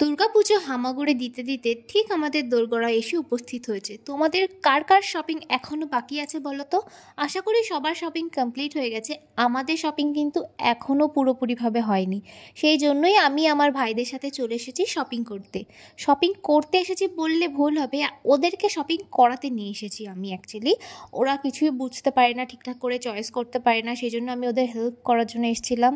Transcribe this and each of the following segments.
দুর্গাপুজো হামাগুড়ি দিতে দিতে ঠিক আমাদের দোরগোড়া এসে উপস্থিত হয়েছে। তোমাদের কার কার শপিং এখনও বাকি আছে বলো তো? আশা করি সবার শপিং কমপ্লিট হয়ে গেছে। আমাদের শপিং কিন্তু এখনও পুরোপুরিভাবে হয়নি। সেই জন্যই আমি আমার ভাইদের সাথে চলে এসেছি শপিং করতে। শপিং করতে এসেছি বললে ভুল হবে, ওদেরকে শপিং করাতে নিয়ে এসেছি আমি অ্যাকচুয়ালি। ওরা কিছুই বুঝতে পারে না, ঠিকঠাক করে চয়েস করতে পারে না, সেই জন্য আমি ওদের হেল্প করার জন্য এসেছিলাম।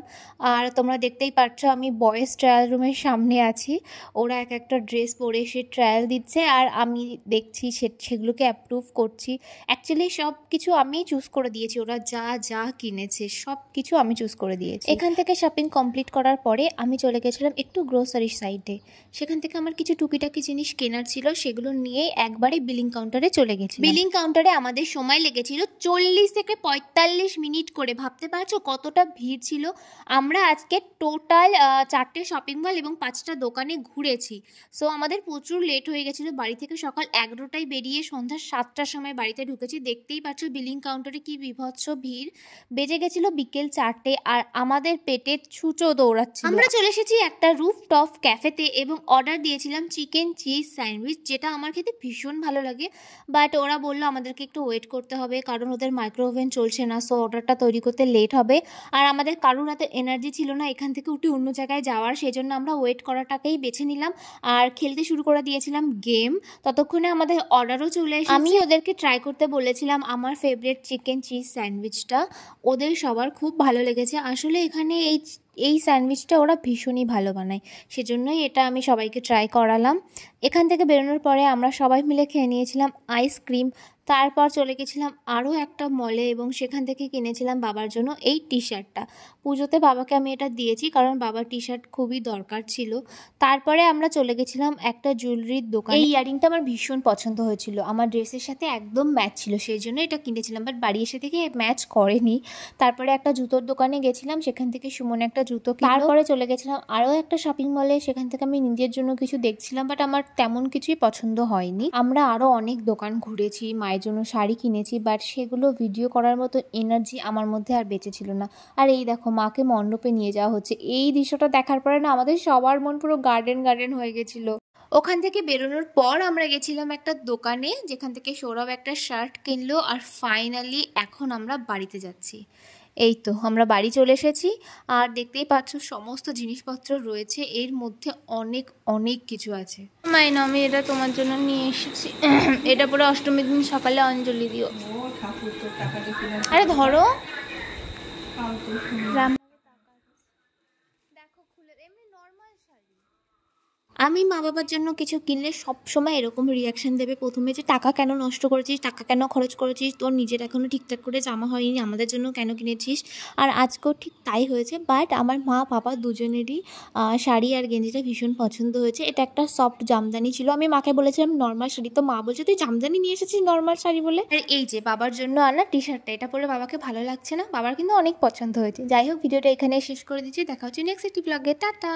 আর তোমরা দেখতেই পাচ্ছ আমি বয়েজ ট্রায়াল রুমের সামনে আছি। ওরা এক একটা ড্রেস পরে সে ট্রায়াল দিচ্ছে আর আমি দেখছি সেগুলোকে অ্যাপ্রুভ করছি। অ্যাকচুয়ালি সব কিছু আমি চুজ করে দিয়েছি, ওরা যা যা কিনেছে সব কিছু আমি চুজ করে দিয়েছি। এখান থেকে শপিং কমপ্লিট করার পরে আমি চলে গেছিলাম একটু গ্রোসারি সাইডে। সেখান থেকে আমার কিছু টুকিটাকি জিনিস কেনার ছিল, সেগুলো নিয়ে একবারে বিলিং কাউন্টারে চলে গেছি। বিলিং কাউন্টারে আমাদের সময় লেগেছিল 40 থেকে 45 মিনিট করে। ভাবতে পারছো কতটা ভিড় ছিল। আমরা আজকে টোটাল 4টে শপিং মল এবং 5টা দোকানে ঘুরেছি। সো আমাদের প্রচুর লেট হয়ে গেছিলো। বাড়ি থেকে সকাল 11টায় বেরিয়ে সন্ধ্যা 7টার সময় বাড়িতে ঢুকেছি। দেখতেই পাচ্ছ বিলিং কাউন্টারে কি বিভৎস ভিড়। বেজে গেছিলো বিকেল 4টে আর আমাদের পেটে ছুঁচো দৌড়াচ্ছিল। আমরা চলে এসেছি একটা রুফটপ ক্যাফেতে এবং অর্ডার দিয়েছিলাম চিকেন চিজ স্যান্ডউইচ, যেটা আমার খেতে ভীষণ ভালো লাগে। বাট ওরা বললো আমাদেরকে একটু ওয়েট করতে হবে, কারণ ওদের মাইক্রো ওভেন চলছে না। সো অর্ডারটা তৈরি করতে লেট হবে। আর আমাদের কারোর হাতে এনার্জি ছিল না এখান থেকে উঠে অন্য জায়গায় যাওয়ার, সেই জন্য আমরা ওয়েট করাটাকেই বেছে নিলাম আর খেলতে শুরু করে দিয়েছিলাম গেম। ততক্ষণে আমাদের অর্ডারও চলে এসেছে। আমি ওদেরকে ট্রাই করতে বলেছিলাম আমার ফেভারিট চিকেন চিজ স্যান্ডউইচটা। ওদের সবার খুব ভালো লেগেছে। আসলে এখানে এই স্যান্ডউইচটা ওরা ভীষণই ভালো বানায়, সেজন্যই এটা আমি সবাইকে ট্রাই করালাম। এখান থেকে বেরোনোর পরে আমরা সবাই মিলে খেয়ে নিয়েছিলাম আইসক্রিম। তারপর চলে গেছিলাম আরও একটা মলে এবং সেখান থেকে কিনেছিলাম বাবার জন্য এই টি শার্টটা। পুজোতে বাবাকে আমি এটা দিয়েছি কারণ বাবার টি শার্ট খুবই দরকার ছিল। তারপরে আমরা চলে গেছিলাম একটা জুয়েলারির দোকানে। এই ইয়ারিংটা আমার ভীষণ পছন্দ হয়েছিল, আমার ড্রেসের সাথে একদম ম্যাচ ছিল, সেই জন্য এটা কিনেছিলাম। বাট বাড়ি এসে থেকে ম্যাচ করেনি। তারপরে একটা জুতোর দোকানে গেছিলাম, সেখান থেকে সুমন একটা জুতো। তারপরে চলে গেছিলাম আরও একটা শপিং মলে, সেখান থেকে আমি নিজের জন্য কিছু দেখছিলাম, বাট আমার তেমন কিছুই পছন্দ হয়নি। আমরা আরও অনেক দোকান ঘুরেছি, মায়ের জন্য শাড়ি কিনেছি, বাট সেগুলো ভিডিও করার মতো এনার্জি আমার মধ্যে আর বেঁচে ছিল না। আর এই দেখো মাকে মণ্ডপে নিয়ে যাওয়া হচ্ছে। এই দৃশ্যটা দেখার পরে না আমাদের সবার মন পুরো গার্ডেন গার্ডেন হয়ে গেছিলো। ওখান থেকে বেরোনোর পর আমরা গেছিলাম একটা দোকানে, যেখান থেকে সৌরভ একটা শার্ট কিনলো। আর ফাইনালি এখন আমরা বাড়িতে যাচ্ছি। এই তো আমরা বাড়ি চলে এসেছি আর দেখতেই পাচ্ছ সমস্ত জিনিসপত্র রয়েছে, এর মধ্যে অনেক অনেক কিছু আছে। মাইনা আমি এটা তোমার জন্য নিয়ে এসেছি। এটা পুরো অষ্টমীর দিন সকালে অঞ্জলি দিও। আরে ধরো আমি মা বাবার জন্য কিছু কিনলে সবসময় এরকম রিয়াকশান দেবে প্রথমে, যে টাকা কেন নষ্ট করেছিস, টাকা কেন খরচ করেছিস, তোর নিজের এখনও ঠিকঠাক করে জামা হয়নি, আমাদের জন্য কেন কিনেছিস। আর আজকেও ঠিক তাই হয়েছে। বাট আমার মা বাবা দুজনেরই শাড়ি আর গেঞ্জিটা ভীষণ পছন্দ হয়েছে। এটা একটা সফট জামদানি ছিল। আমি মাকে বলেছিলাম নর্মাল শাড়ি, তো মা বলছে তুই জামদানি নিয়ে এসেছিস নর্মাল শাড়ি বলে। আর এই যে বাবার জন্য আনা টি শার্টটা, এটা পরে বাবাকে ভালো লাগছে না, বাবার কিন্তু অনেক পছন্দ হয়েছে। যাই হোক ভিডিওটা এখানে শেষ করে দিচ্ছি, দেখা হচ্ছে নেক্সট একটি ব্লগে। টাটা।